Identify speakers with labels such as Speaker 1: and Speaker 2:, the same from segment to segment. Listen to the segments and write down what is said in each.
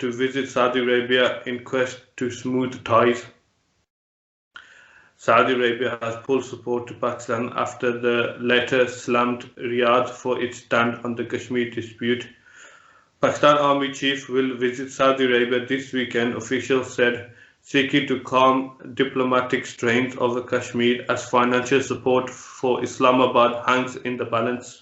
Speaker 1: to visit Saudi Arabia in quest to smooth ties. Saudi Arabia has full support to Pakistan after the latter slammed Riyadh for its stand on the Kashmir dispute. Pakistan Army Chief will visit Saudi Arabia this weekend, officials said, seeking to calm diplomatic strains over Kashmir as financial support for Islamabad hangs in the balance.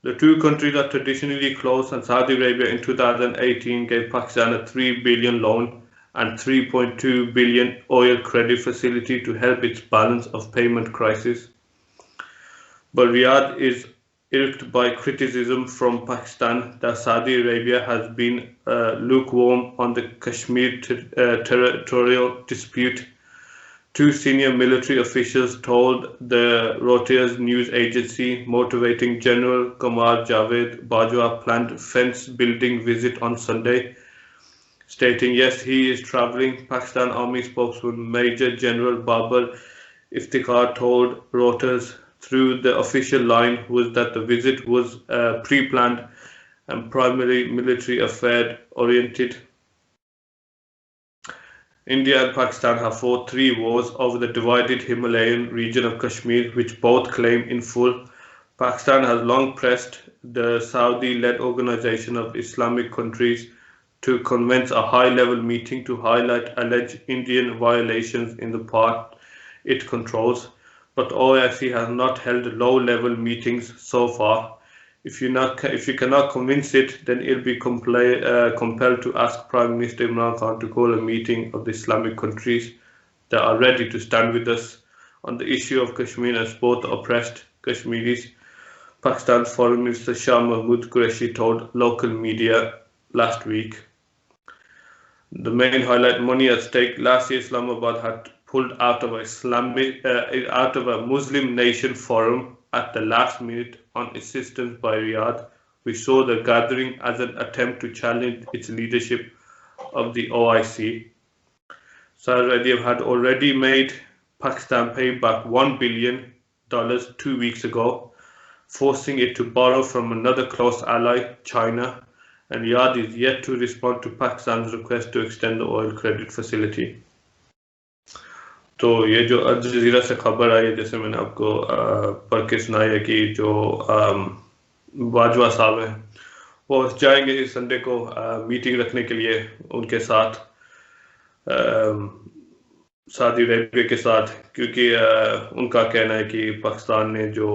Speaker 1: The two countries are traditionally close, and Saudi Arabia in 2018 gave Pakistan a $3 billion loan and $3.2 billion oil credit facility to help its balance of payment crisis. But Riyadh is irked by criticism from Pakistan that Saudi Arabia has been lukewarm on the Kashmir territorial dispute. Two senior military officials told the Reuters news agency motivating General Qamar Javed Bajwa planned fence building visit on Sunday, stating yes, he is traveling. Pakistan Army spokesman Major General Babar Iftikhar told Reuters through the official line was that the visit was pre-planned and primarily military affair oriented. India and Pakistan have fought 3 wars over the divided Himalayan region of Kashmir, which both claim in full. Pakistan has long pressed the Saudi-led Organization of Islamic Countries to convene a high-level meeting to highlight alleged Indian violations in the part it controls, but OIC has not held low-level meetings so far. If you cannot convince it, then it'll be compelled to ask Prime Minister Imran Khan to call a meeting of the Islamic countries that are ready to stand with us on the issue of Kashmir and support the oppressed Kashmiris. Pakistan's Foreign Minister Shah Mahmood Qureshi told local media last week. The main highlight: money at stake. Last year, Islamabad had pulled out of a Muslim nation forum at the last minute on insistence by Riyadh. We saw the gathering as an attempt to challenge its leadership of the OIC. Saudi Arabia had already made Pakistan pay back $1 billion 2 weeks ago, forcing it to borrow from another close ally, China, and Riyadh is yet to respond to Pakistan's request to extend the oil credit facility. تو یہ جو Al Jazeera سے خبر آئی ہے، جیسے میں نے آپ کو پڑھ کے سنائی ہے کہ جو باجوہ صاحب ہیں وہ جائیں گے اس سنڈے کو میٹنگ رکھنے کے لیے ان کے ساتھ، سعودی عربیہ کے ساتھ، کیونکہ ان کا کہنا ہے کہ پاکستان نے جو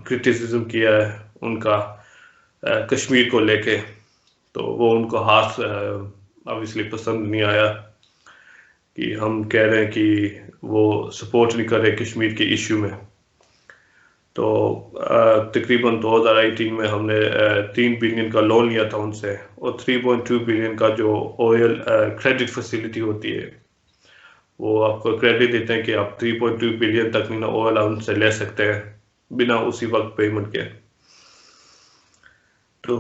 Speaker 1: کرٹیسزم کیا ہے ان کا کشمیر کو لے کے، تو وہ ان کو ہاتھ obviously پسند نہیں آیا کہ ہم کہہ رہے ہیں کہ وہ سپورٹ نہیں کر رہے کشمیر کے ایشو میں. تو تقریباً 2018 میں ہم نے $3 بلین کا لون لیا تھا ان سے، اور $3.2 بلین کا جو آئل کریڈٹ فیسلٹی ہوتی ہے وہ آپ کو کریڈٹ دیتے ہیں کہ آپ 3.2 بلین تک آئل ان سے لے سکتے ہیں بنا اسی وقت پیمنٹ کے. تو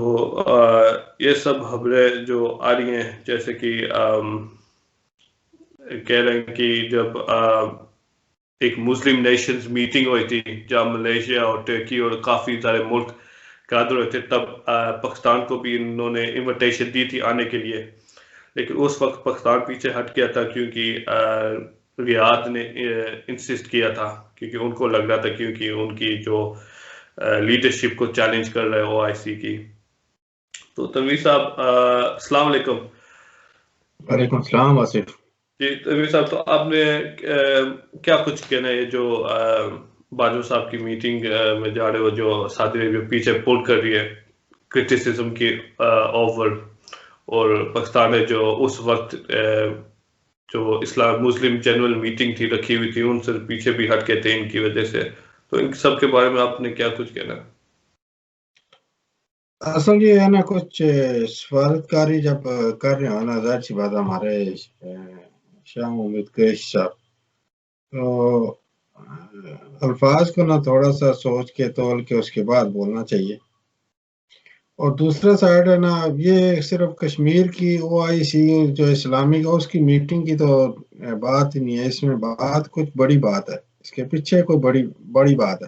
Speaker 1: یہ سب خبریں جو آ رہی ہیں، جیسے کہ کہہ رہے ہیں کہ جب ایک مسلم نیشنز میٹنگ ہوئی تھی جہاں ملیشیا اور ترکی اور کافی سارے ملک قادر ہوئے تھے، تب پاکستان کو بھی انہوں نے انویٹیشن دی تھی آنے کے لیے، لیکن اس وقت پاکستان پیچھے ہٹ گیا تھا کیونکہ ریاض نے انسسٹ کیا تھا، کیونکہ ان کو لگ رہا تھا کیونکہ ان کی جو لیڈرشپ کو چیلنج کر رہے او آئی سی کی. تو تنویر صاحب السلام علیکم.
Speaker 2: وعلیکم السلام آصف
Speaker 1: جی. تنویر صاحب، تو آپ نے کیا کچھ کہنا ہے جو باجوہ صاحب کی میٹنگ میں جا رہے ہو، جو سعودی عربیہ پیچھے پول کر رہی ہے کرٹیسزم کی اوور، اور پاکستان نے جو اس وقت جو اسلام مسلم جنرل میٹنگ تھی رکھی ہوئی تھی ان سے پیچھے بھی ہٹ کے تھے ان کی وجہ سے، تو ان سب کے بارے میں آپ نے کیا کچھ کہنا ہے؟
Speaker 2: اصل یہ ہے نا، کچھ سفارتکاری جب کر رہے ہو نا، ظاہر سی بات ہمارے شاہ محمد قریشی صاحب، تو الفاظ کو نا تھوڑا سا سوچ کے تول کے اس کے بعد بولنا چاہیے. اور دوسرا سائڈ ہے نا، یہ صرف کشمیر کی او آئی سی جو اسلامی کا اس کی میٹنگ کی تو بات ہی نہیں ہے، اس میں بات کچھ بڑی بات ہے، اس کے پیچھے کوئی بڑی بات ہے.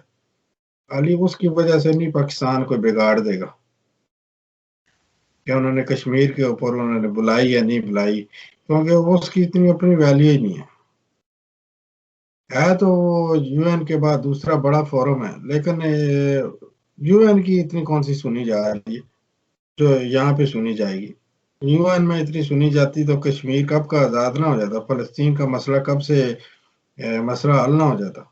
Speaker 2: خالی اس کی وجہ سے نہیں پاکستان کو بگاڑ دے گا. کہ انہوں نے کشمیر کے اوپر انہوں نے بلائی یا نہیں بلائی، کیونکہ وہ اس کی اتنی اپنی ویلیو ہی نہیں ہے تو وہ یو این کے بعد دوسرا بڑا فورم ہے، لیکن یو این کی اتنی کون سی سنی جا رہی ہے جو یہاں پہ سنی جائے گی؟ یو این میں اتنی سنی جاتی تو کشمیر کب کا آزاد نہ ہو جاتا، فلسطین کا مسئلہ کب سے مسئلہ حل نہ ہو جاتا۔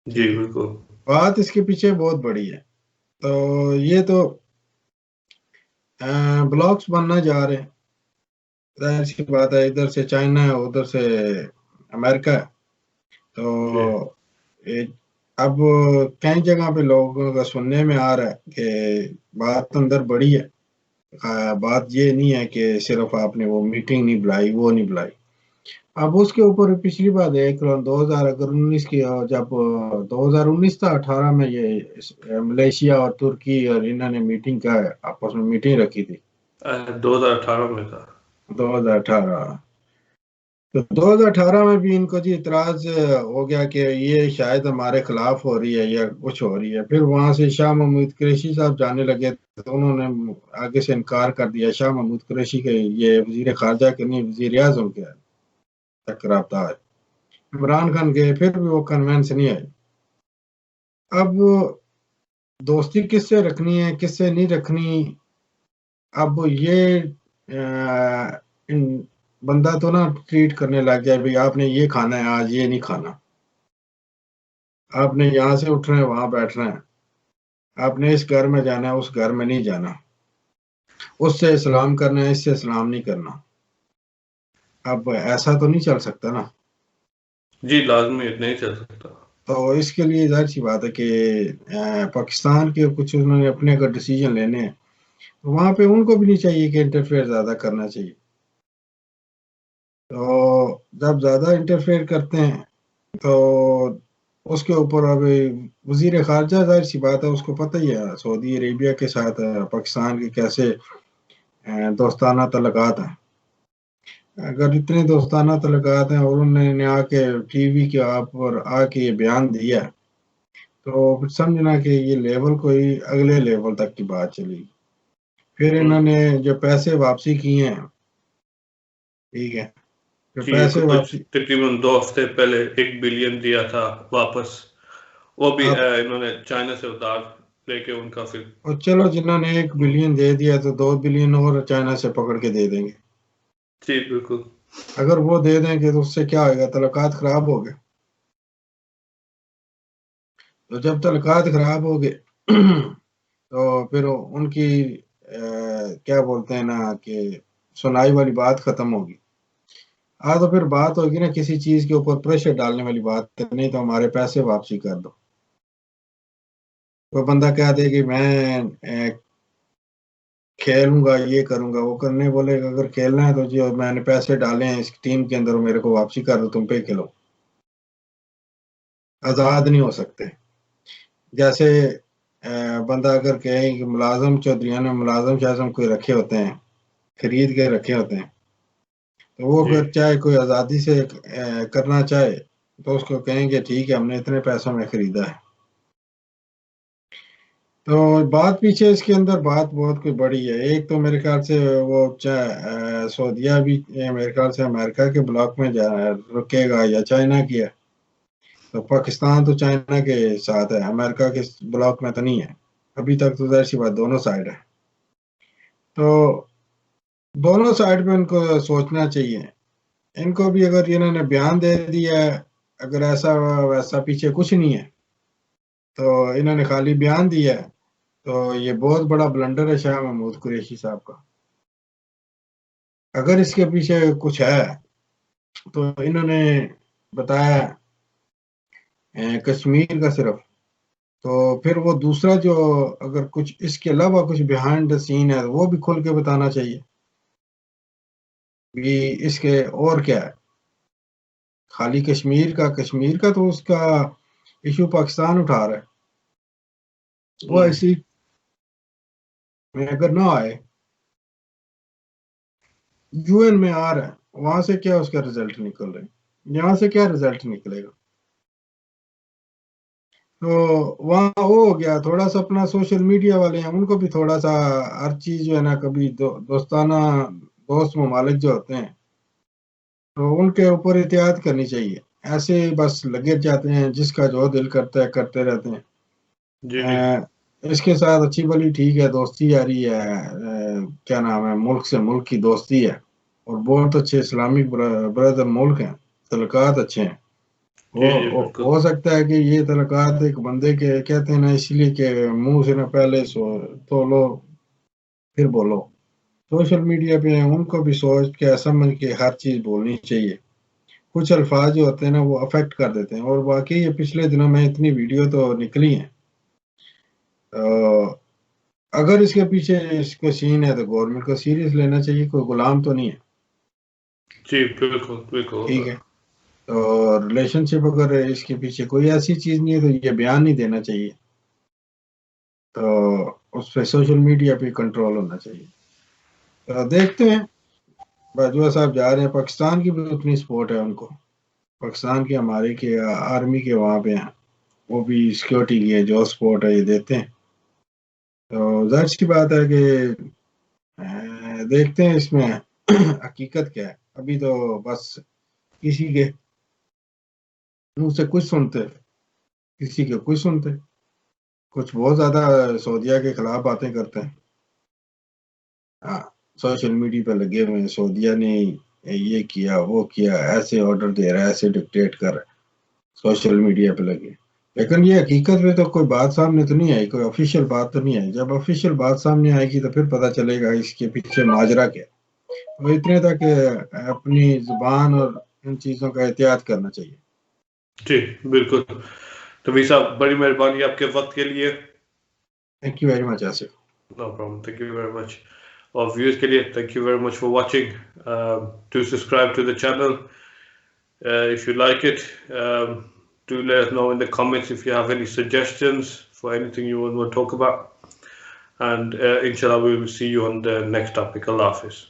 Speaker 1: جی بالکل،
Speaker 2: بات اس کے پیچھے بہت بڑی ہے، تو یہ تو بلاکس بننا جا رہے ہیں، ظاہر سی بات ہے، ادھر سے چائنا ہے ادھر سے امریکہ ہے، تو اب کئی جگہ پہ لوگوں کا سننے میں آ رہا ہے کہ بات اندر بڑی ہے، بات یہ نہیں ہے کہ صرف آپ نے وہ میٹنگ نہیں بلائی وہ نہیں بلائی۔ اب اس کے اوپر پچھلی بات ایک 2019 کی، جب 2019 تھا 18 میں یہ ملیشیا اور ترکی اور انہوں نے میٹنگ کا آپس میں میٹنگ رکھی تھی
Speaker 1: 2018 میں تھا
Speaker 2: 2018، تو 2018 میں بھی ان کو جی اعتراض ہو گیا کہ یہ شاید ہمارے خلاف ہو رہی ہے یا کچھ ہو رہی ہے، پھر وہاں سے شاہ محمود قریشی صاحب جانے لگے تو انہوں نے آگے سے انکار کر دیا، شاہ محمود قریشی کے یہ وزیر خارجہ کے نہیں وزیر اعظم کے تک رابطہ ہے، عمران خان گئے پھر بھی وہ کنوینس نہیں آئی۔ اب دوستی کس سے رکھنی ہے کس سے نہیں رکھنی، اب یہ بندہ تو نا ٹریٹ کرنے لگ گیا بھائی آپ نے یہ کھانا ہے آج یہ نہیں کھانا، آپ نے یہاں سے اٹھنا ہے وہاں بیٹھنا ہے، آپ نے اس گھر میں جانا ہے اس گھر میں نہیں جانا، اس سے سلام کرنا ہے اس سے سلام نہیں کرنا۔ اب ایسا تو نہیں چل سکتا نا،
Speaker 1: جی لازمی نہیں چل سکتا۔
Speaker 2: تو اس کے لیے ظاہر سی بات ہے کہ پاکستان کے کچھ انہوں نے اپنے اگر ڈیسیجن لینے ہیں تو وہاں پہ ان کو بھی نہیں چاہیے کہ انٹرفیئر زیادہ کرنا چاہیے، تو جب زیادہ انٹرفیئر کرتے ہیں تو اس کے اوپر اب وزیر خارجہ ظاہر سی بات ہے اس کو پتہ ہی ہے سعودی عربیہ کے ساتھ پاکستان کے کیسے دوستانہ تعلقات ہیں، اگر اتنے دوستانہ تعلقات ہیں اور انہوں نے آ کے ٹی وی کے آپ پر آ کے یہ بیان دیا تو سمجھنا کہ یہ لیول کوئی اگلے لیول تک کی بات چلی، پھر انہوں نے جو پیسے واپسی کیے ہیں ٹھیک ہے، جو
Speaker 1: جی
Speaker 2: پیسے
Speaker 1: کچھ
Speaker 2: واپسی
Speaker 1: تقریباً 2 ہفتے پہلے 1 بلین دیا تھا واپس، وہ بھی
Speaker 2: آپ
Speaker 1: انہوں نے چائنا سے ادھار لے کے ان کا پھر
Speaker 2: اور چلو جنہوں نے 1 بلین دے دیا تو 2 بلین اور چائنا سے پکڑ کے دے دیں گے،
Speaker 1: جی بالکل،
Speaker 2: اگر وہ دے دیں گے تو اس سے کیا ہوئے گا، تعلقات خراب ہو گئے، تو جب تعلقات خراب ہو گئے تو پھر ان کی کیا بولتے ہیں نا کہ سنائی والی بات ختم ہوگی، تو پھر بات ہوگی نا کسی چیز کے اوپر پریشر ڈالنے والی بات نہیں تو ہمارے پیسے واپسی کر دو، وہ بندہ کہہ دے کہ میں کھیلوں گا یہ کروں گا وہ کرنے بولے گا، اگر کھیلنا ہے تو جی میں نے پیسے ڈالے ہیں اس ٹیم کے اندر میرے کو واپسی کر دو تم پہ کھیلو، آزاد نہیں ہو سکتے۔ جیسے بندہ اگر کہیں کہ ملازم چودھریان نے ملازم شاذم کوئی رکھے ہوتے ہیں خرید کے رکھے ہوتے ہیں تو وہ
Speaker 1: جی
Speaker 2: اگر چاہے کوئی آزادی سے کرنا چاہے تو اس کو کہیں گے ٹھیک ہے ہم نے اتنے پیسوں میں خریدا ہے، تو بات پیچھے اس کے اندر بات بہت کوئی بڑی ہے، ایک تو میرے خیال سے وہ سعودیہ بھی میرے خیال سے امریکہ کے بلاک میں رکے گا یا چائنا کی ہے، تو پاکستان تو چائنا کے ساتھ ہے امریکہ کے بلاک میں تو نہیں ہے، ابھی تک تو ظاہر سی بات دونوں سائڈ ہے، تو دونوں سائڈ پہ ان کو سوچنا چاہیے، ان کو بھی اگر انہوں نے بیان دے دیا ہے اگر ایسا ویسا پیچھے کچھ نہیں ہے تو انہوں نے خالی بیان دیا ہے تو یہ بہت بڑا بلنڈر ہے شاہ محمود قریشی صاحب کا، اگر اس کے پیچھے کچھ ہے تو انہوں نے بتایا کشمیر کا صرف، تو پھر وہ دوسرا جو اگر کچھ اس کے علاوہ کچھ بیہائنڈ دا سین ہے وہ بھی کھل کے بتانا چاہیے بھی اس کے اور کیا ہے، خالی کشمیر کا تو اس کا ایشو پاکستان اٹھا رہا ہے، وہ ایسی میں اگر نہ آئے یو این میں آ رہا ہے وہاں سے کیا اس کا رزلٹ نکل رہا ہے، یہاں سے کیا رزلٹ نکلے گا، تو وہاں وہ ہو گیا تھوڑا سا اپنا سوشل میڈیا والے ہیں ان کو بھی تھوڑا سا ہر چیز جو ہے نا کبھی دوستانہ دوست ممالک جو ہوتے ہیں تو ان کے اوپر احتیاط کرنی چاہیے. ایسے بس لگے جاتے ہیں جس کا جو دل کرتا ہے کرتے رہتے ہیں.
Speaker 1: جی
Speaker 2: اس کے ساتھ اچھی بلی ٹھیک ہے دوستی آ رہی ہے کیا نام ہے ملک سے ملک کی دوستی ہے اور بہت اچھے اسلامک برادر ملک ہیں تعلقات اچھے ہیں.
Speaker 1: جی جی بالکل
Speaker 2: ہو سکتا ہے کہ یہ تعلقات ایک بندے کے کہتے ہیں نا اس لیے کہ منہ سے نہ پہلے تو لو پھر بولو. سوشل میڈیا پہ ان کو بھی سوچ کے سمجھ کے ہر چیز بولنی چاہیے. کچھ الفاظ جو ہوتے ہیں نا وہ افیکٹ کر دیتے ہیں اور باقی یہ پچھلے دنوں میں اتنی ویڈیو تو نکلی ہیں. اگر اس کے پیچھے اس کو سین ہے تو گورنمنٹ کو سیریس لینا چاہیے کوئی غلام تو نہیں ہے.
Speaker 1: جی بالکل بالکل
Speaker 2: ٹھیک ہے تو ریلیشن شپ اگر اس کے پیچھے کوئی ایسی چیز نہیں ہے تو یہ بیان نہیں دینا چاہیے. تو اس پہ سوشل میڈیا پہ کنٹرول ہونا چاہیے. تو دیکھتے ہیں باجوہ صاحب جا رہے ہیں پاکستان کی بھی اتنی سپورٹ ہے ان کو. پاکستان کے ہمارے کے آرمی کے وہاں پہ ہیں وہ بھی سیکورٹی کی ہے جو سپورٹ ہے یہ دیتے ہیں. تو ظاہر سی بات ہے کہ دیکھتے ہیں اس میں حقیقت کیا ہے. ابھی تو بس کسی کے منہ سے کچھ سنتے کسی کے کچھ سنتے کچھ بہت زیادہ سعودیہ کے خلاف باتیں کرتے ہیں. ہاں سوشل میڈیا پہ لگے ہوئے ہیں سعودیہ نے یہ کیا وہ کیا ایسے آرڈر دے رہا ہے ایسے ڈکٹیٹ کر رہا ہے سوشل میڈیا پہ لگے. لیکن یہ حقیقت میں تو کوئی بات سامنے تو نہیں آئی کوئی آفیشیل بات تو نہیں آئی. جب آفیشیل بات سامنے آئے گی تو پھر پتہ چلے گا اس کے پیچھے ماجرا کیا. وہ اتنے تک اپنی زبان اور ان چیزوں کا احتیاط کرنا چاہیے.
Speaker 1: جی بالکل. توی صاحب بڑی مہربانی آپ کے وقت کے لیے.
Speaker 2: Thank you very much Asif.
Speaker 1: No problem. Thank you very much. اور viewers کے لیے thank you very much for watching. Do subscribe to the channel. If you like it, do let us know in the comments if you have any suggestions for anything you want to talk about. And inshallah we will see you on the next topic. Allah Hafiz.